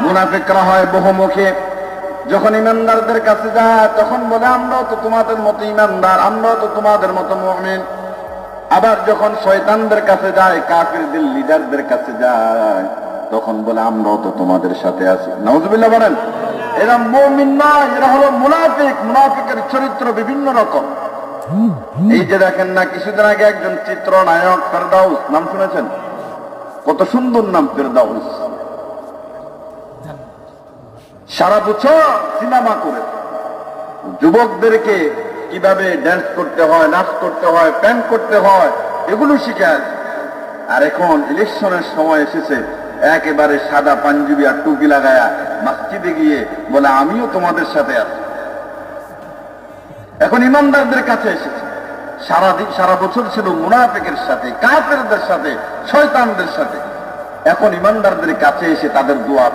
মুনাফিকরা হয় বহুমুখী। যখন ইমানদারদের কাছে যায় তখন বলে আমরাও তো তোমাদের মতো ইমানদার, আমরাও তো তোমাদের মতো মুমিন। আবার যখন শয়তানদের কাছে যায়, কাফিরদের লিডারদের কাছে যায়, তখন বলে আমরাও তো তোমাদের সাথে আছি। নাউজুবিল্লাহ বলেন। এরা মুমিন নয়, এরা হলো মুনাফিক। মুনাফিকের চরিত্র বিভিন্ন রকম। এই যে দেখেন না, কিছুদিন আগে একজন চিত্রনায়ক ফেরদাউস, নাম শুনেছেন? কত সুন্দর নাম ফেরদাউস। সারা বছর সিনেমা করে যুবকদেরকে কিভাবে ড্যান্স করতে হয়, নাচ করতে হয়, প্যান্ট করতে হয়, এগুলো শিখায়। আর এখন ইলেকশনের সময় এসেছে, একেবারে সাদা পাঞ্জাবি আর টুপি লাগায়া মসজিদে গিয়ে বলে আমিও তোমাদের সাথে আছি। এখন ইমানদারদের কাছে এসেছে। সারা বছর ছিল মুনাফিকের সাথে, কাফেরদের সাথে, শয়তানদের সাথে। এখন ইমানদারদের কাছে এসে তাদের দোয়া